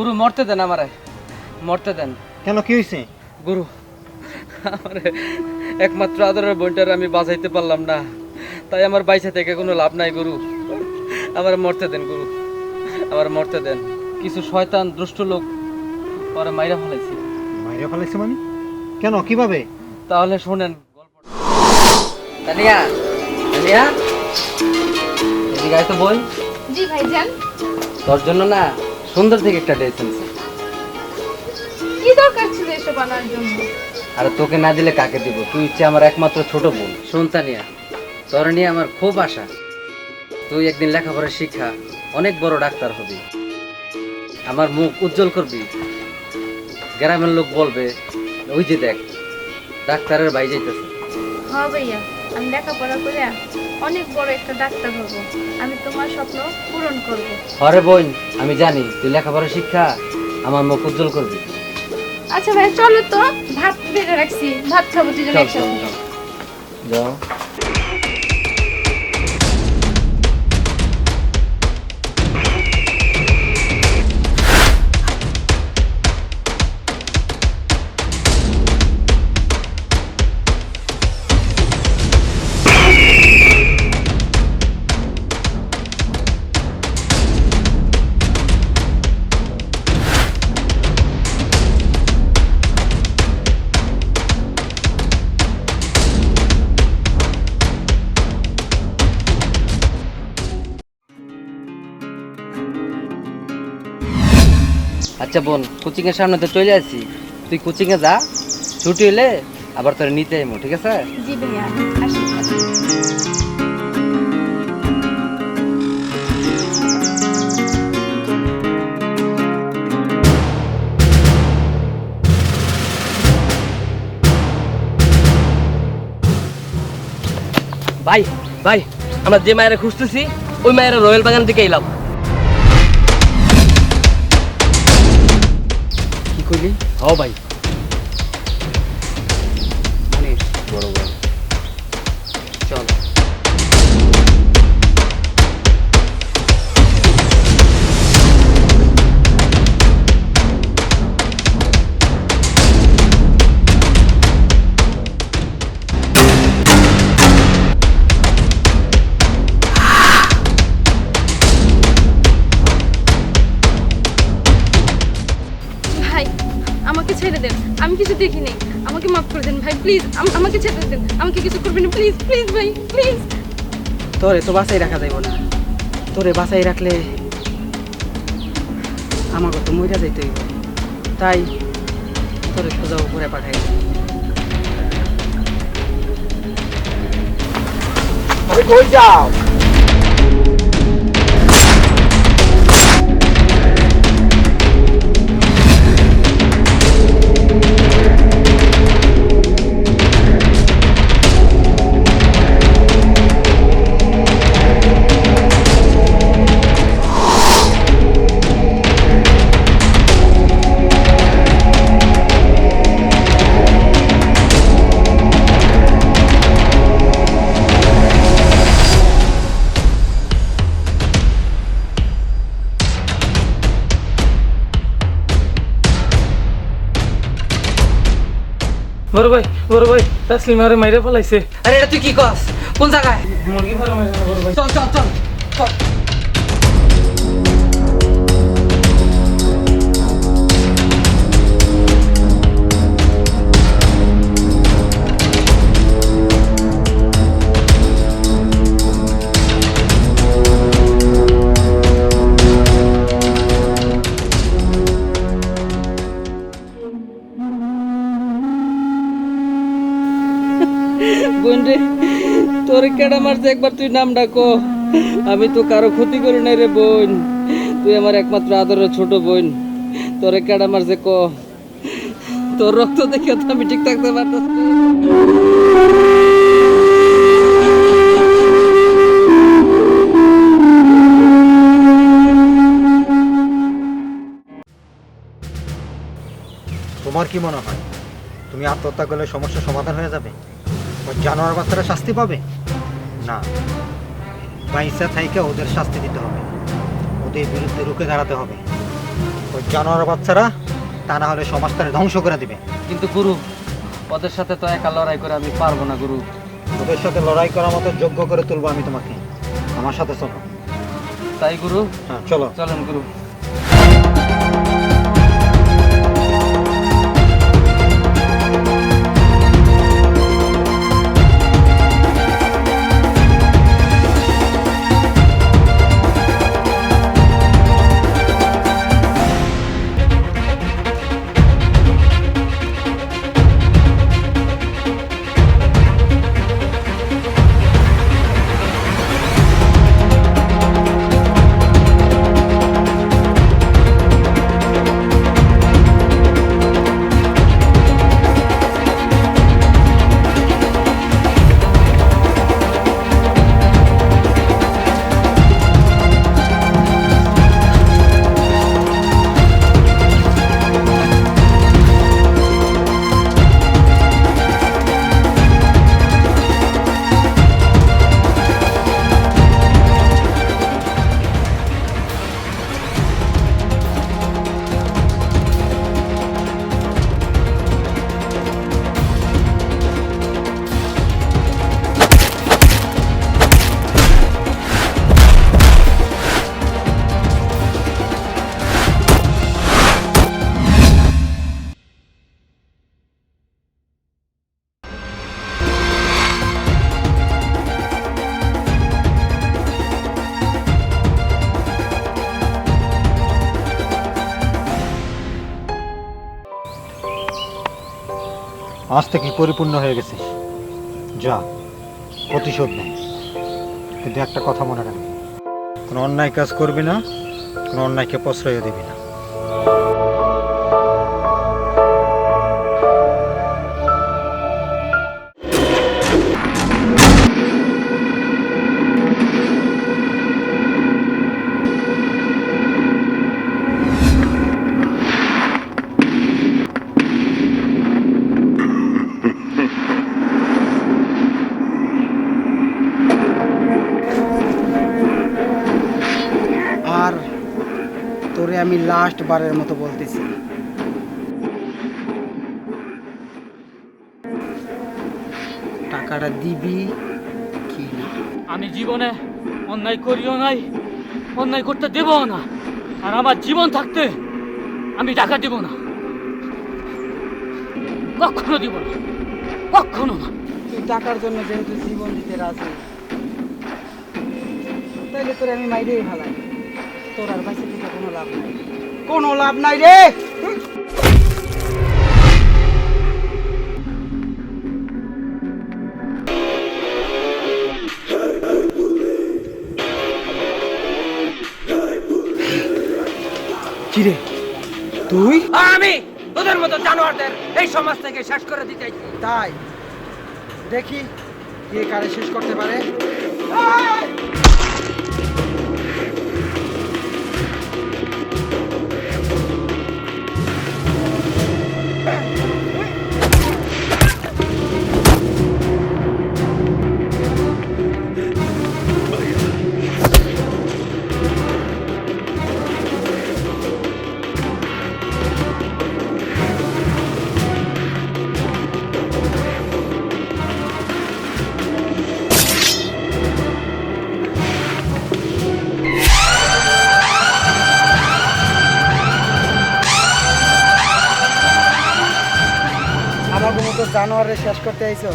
গুরু মরতে দেন আমারে, মরতে দেন। কেন, কি হয়েছে? গুরু, আমারে একমাত্র আদরের বোনটার আমি বাঁচাইতে পারলাম না, তাই আমার বাইসা থেকে কোনো লাভ নাই গুরু। আমার মরতে দেন গুরু, আমার মরতে দেন। কিছু শয়তান দুষ্ট লোক পরে মাইরা ফেলাইছে। মাইরে ফেলাইছে মানে? কেন, কিভাবে? তাহলে শোনেন গল্পটা। তানিয়া, তানিয়া, এদিকে আয় তো বোন। জি ভাইজান। তোর জন্য না সুন্দর থেকে একটা ড্রেস আনছি। কি দরকার ছিল এসব আনার জন্য? আর তোকে না দিলে কাকে দিব? তুই হচ্ছে আমার একমাত্র ছোট বোন। শোন তানিয়া, তোর নিয়ে আমার খুব আশা। তুই একদিন লেখাপড়া শিক্ষা অনেক বড় ডাক্তার হবি, আমার মুখ উজ্জ্বল করবি। গ্রামের লোক বলবে ওই যে দেখ ডাক্তারের ভাই যাইতেছে। হ্যাঁ ভাইয়া, আমি লেখাপড়া করে অনেক বড় একটা ডাক্তার হব। আমি তোমার স্বপ্ন পূরণ করব। হরে বোন, আমি জানি তুই লেখাপড়া শিক্ষা আমার মুখ উজ্জ্বল করবি। আচ্ছা ভাই চলো তো, ভাত বেড়ে রাখছি, ভাত খাবো দুজন চল চল একসাথে। চল যাও। আচ্ছা বোন, কোচিং এর সামনে তো চলে আসছি, তুই কোচিং এ যা, ছুটি হলে আবার তোর নিতে আইমু, ঠিক আছে? জি ভাইয়া, আসি। ভাই ভাই, আমরা যে মায়েরা খুঁজতেছি ওই মায়েরা রয়্যাল বাগান থেকে এলাম। কি কইলি? হ ভাই, মনির বড় বড় চল। ভাই আমাকে ছেড়ে দেন, আমি কিছু দেখিনি, আমাকে মাফ করে দেন ভাই, প্লিজ আমাকে ছেড়ে দেন, আমাকে কিছু করবেন না, প্লিজ প্লিজ ভাই প্লিজ। তোরে তো বাঁচাই রাখা যাইব না, তোরে বাঁচাই রাখলে আমাকে তো মইরা যাইতে হইব, তাই তোরে সোজা উপরে পাঠাই। কই যাও? বড় ভাই তাসলিম আরে মাইরে ফেলাইছে। আরে এটা তুই কি কস? কোন জায়গায়? মুরগি ফার্মে বড় ভাই। চল চল চল চল। বোন রে, তোর কেডা মারছে একবার তুই নাম ডাকো। আমি তো কারো ক্ষতি করি নাই রে বোন, তুই আমার একমাত্র আদরের ছোট বোন। তোরে কেডা মারছে ক, তোর রক্ত দেখে তো আমি ঠিক থাকতে পারতেছি না। তোমার কি মনে হয় তুমি আত্মহত্যা করলে সমস্যার সমাধান হয়ে যাবে? ওই জানোয়ার বাচ্চারা শাস্তি পাবে না? বাইসা থাইকে ওদের শাস্তি দিতে হবে, ওদের বিরুদ্ধে রুখে দাঁড়াতে হবে। ওই জানোয়ার বাচ্চারা, তা না হলে সমাজটাকে ধ্বংস করে দিবে। কিন্তু গুরু, ওদের সাথে তো একা লড়াই করে আমি পারবো না গুরু। ওদের সাথে লড়াই করার মতো যোগ্য করে তুলবো আমি তোমাকে। আমার সাথে চলো। তাই গুরু, হ্যাঁ চলো। চলেন গুরু। আজ থেকে পরিপূর্ণ হয়ে গেছিস, যা প্রতিশোধ নেই। কিন্তু একটা কথা মনে রাখবি, কোনো অন্যায় কাজ করবি না, কোনো অন্যায়কে প্রশ্রয় দিবি না। আর তোরে আমি লাস্ট বারের মতো বলতেছি, টাকাটা দিবি কি না? আমি জীবনে অন্যায় করিও নাই, অন্যায় করতে দেবও না। আর আমার জীবন থাকতে আমি টাকা দেব না, কখনো দিব না, কখনো না। তুই টাকার জন্য যেহেতু জীবন দিতে রাজি, তাইলে তোরে আমি মাইরেই ভালাই। তোর আর বাইসে থেকে কোনো লাভ নাই, কোনো লাভ নাই রে। কিরে তুই? আমি তোদের মতো জানোয়ারদের এই সমাজ থেকে শেষ করে দিতে চাই। তাই দেখি কে কারে শেষ করতে পারে। আমাগো মতো জানোয়ারে শেষ করতে আইছো?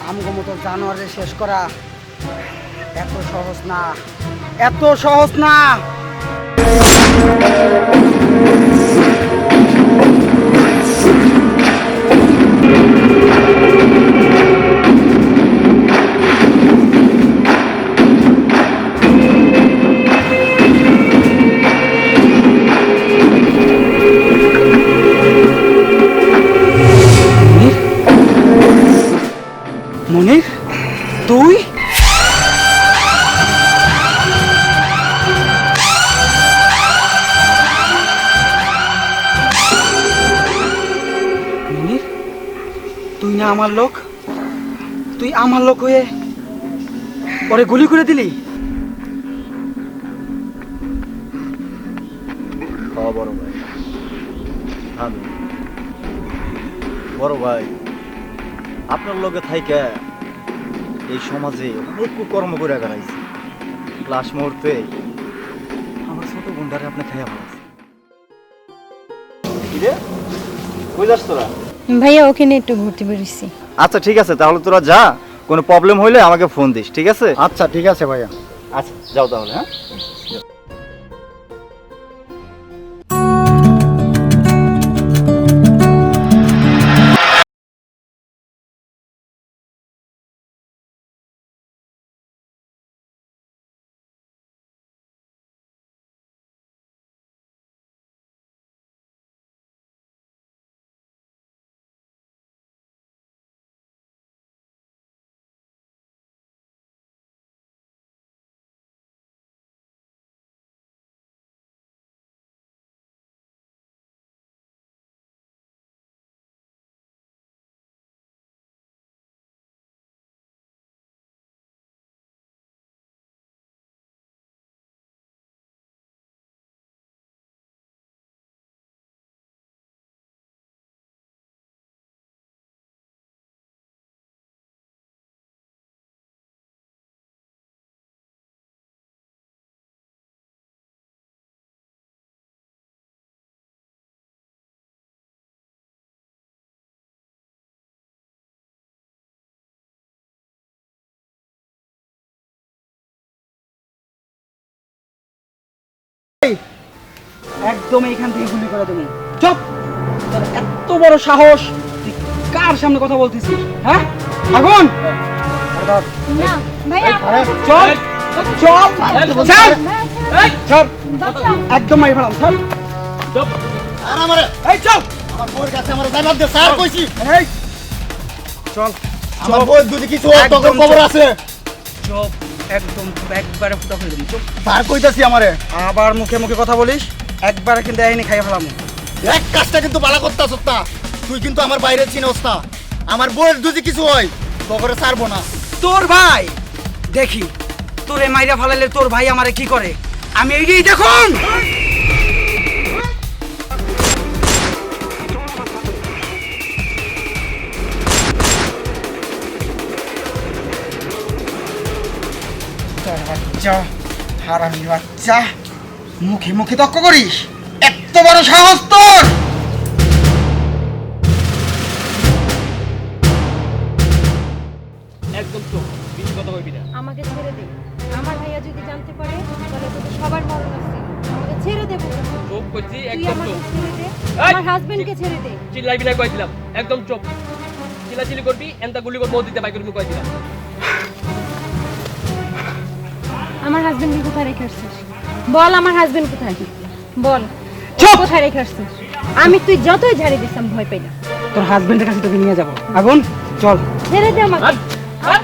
আমগো মতো জানোয়ারে শেষ করা এত সহজ না, এত সহজ না। মনির, তুই? মনির, তুই না আমার লোক? তুই আমার লোক হয়ে পরে গুলি করে দিলি? সব বড় ভাই, আমি বড় ভাই আপনার লগে থাইকা এই সমাজে অনেক কর্ম করে গেলাইছি। লাস্ট মুহূর্তে আমার ছোট বোনটারে আপনি খাইয়া ফেলাইছেন। কিরে কই যাস তোরা? ভাইয়া ওখানে একটু ঘুরতে বেরিয়েছি। আচ্ছা ঠিক আছে, তাহলে তোরা যা, কোনো প্রবলেম হইলে আমাকে ফোন দিস, ঠিক আছে? আচ্ছা ঠিক আছে ভাইয়া। আচ্ছা যাও তাহলে। হ্যাঁ একদম এইখান থেকে গুলি করে দেবো। চুপ! তোর এত বড় সাহস, তুই কার সামনে কথা বলতেছিস? হ্যাঁ আগুন! না ভাইয়া চল চল চল চল, একদম মাই ফেলাম। চল আর আমারে এই চল, আমার বউর কাছে আমার জানাব দে স্যার কইছি। এই চল আমার বউ যদি কিছু হয় তোর একদম খবর চুপ। আছে। চুপ, একদম একবারে ফুটা করে দেবো। চুপ, স্যার কইতাছি আমারে আবার মুখে মুখে কথা বলিস, একবারে কিন্তু আইনি খাইয়ে ফেলাম। এক কাজটা কিন্তু ভালো করতাছস না, তুই কিন্তু আমার বাইরে চিনোস না। আমার বউয়ের যদি কিছু হয় তোরে ছাড়বো না। তোর ভাই দেখি, তোরে মাইরা ফালাইলে তোর ভাই আমারে কি করে আমি এইটাই দেখুন। বাচ্চা, হারামি বাচ্চা, মুখে মুখে তর্ক করিস, এত বড় সাহস তোর! একদম চুপ, বেশি কথা কইবি না। আমাকে ছেড়ে দে। আমার ভাইয়া যদি জানতে পারে তাহলে তোদের সবার মরণ আছে। আমাকে ছেড়ে দে বলছি। চুপ করছি, তুই একদম আমাকে চুপ। ছেড়ে দে। এই! আমার হাজবেন্ডকে ছেড়ে দে। চিল্লাইবি না কই দিলাম, একদম চুপ। চিল্লাচিল্লি করবি, এনতা গুলি করবো দিতে বাই করবি কই দিলাম। আমার হাজবেন্ডকে কোথায় রেখে আসছিস? বল আমার হাজবেন্ড কোথায়? বল চুপ! কোথায় রেখে আসছিস? আমি তুই যতই ঝাড়ি দিস আমি ভয় পাই না। তোর হাজবেন্ডের কাছে তোকে নিয়ে যাবো। আগুন চল। ছেড়ে দে আমাকে। আর আর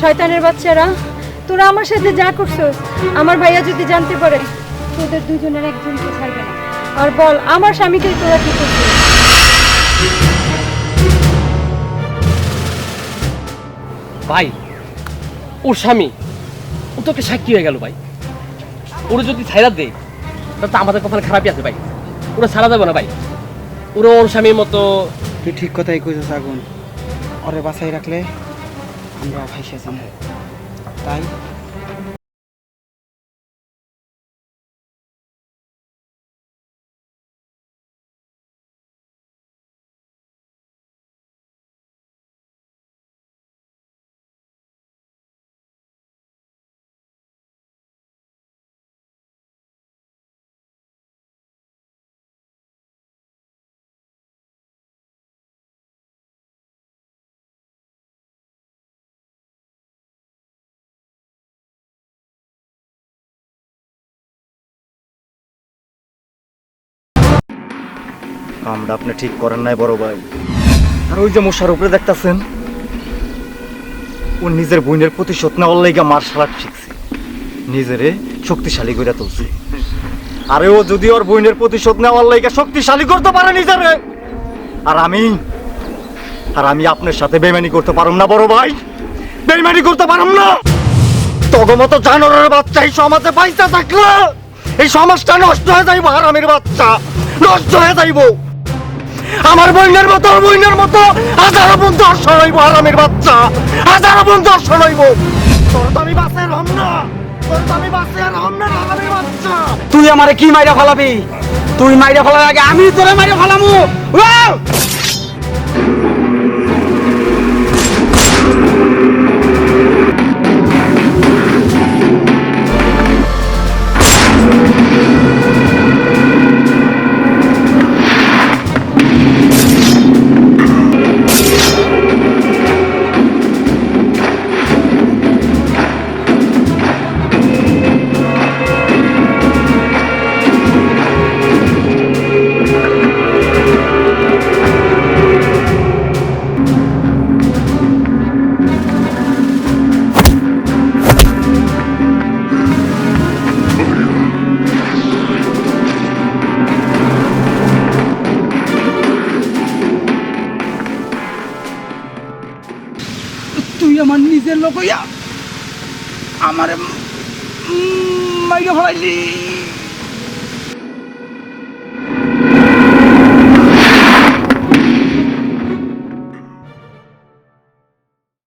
শয়তানের বাচ্চারা, তোরা আমার সাথে যা করছস আমার ভাইয়া যদি জানতে পারে তোদের দুজনের একজনকে ছাড়বে না। আর বল আমার স্বামীকে তোরা কি করছিস? ভাই, ওর স্বামী ও তোকে সাক্ষী হয়ে গেল ভাই। ওরা যদি ছাইরা দেয় তাহলে তো আমাদের কপাল খারাপই আছে ভাই। ওরা ছাড়া যাবে না ভাই। ওরা ওর স্বামীর মতো। তুই ঠিক কথাই কইছিস আগুন, ওরে বাঁচাই রাখলে আমরা ভাইসে যাবো। তাই কামটা আপনি ঠিক করেন নাই বড় ভাই। আর ওই যে মশার উপরে দেখতেছেন, ও নিজের বোনের প্রতিশোধ নেওয়ার লাইগা মার্শাল আর্ট শিখছে, নিজেরে শক্তিশালী করে তুলছে। আরে ও যদি ওর বোনের প্রতিশোধ নেওয়ার লাইগা শক্তিশালী করতে পারে নিজেরে, আর আমি আপনার সাথে বেইমানি করতে পারুম না বড় ভাই, বেইমানি করতে পারুম না। তগমত জানোয়ারের বাচ্চা এই সমাজে পয়সা থাকলে এই সমাজটা নষ্ট হয়ে যাইব, হারামের বাচ্চা নষ্ট হয়ে যাইব। আমার বইনের মতো হাজারো বন্ধু দর্শন হইব, হারামের বাচ্চা হাজারো বন্ধু দর্শন হইব। তোর তো আমি বাঁচে রহম না, তোর তো আমি বাঁচে রহম না, হারামের বাচ্চা। তুই আমারে কি মাইরা ফেলাবি? তুই মাইরা ফেলার আগে আমি তোরে মাইরা ফেলামু। তুই আমার নিজের লোক হইয়া আমারে মাইরা ফেলাইলি।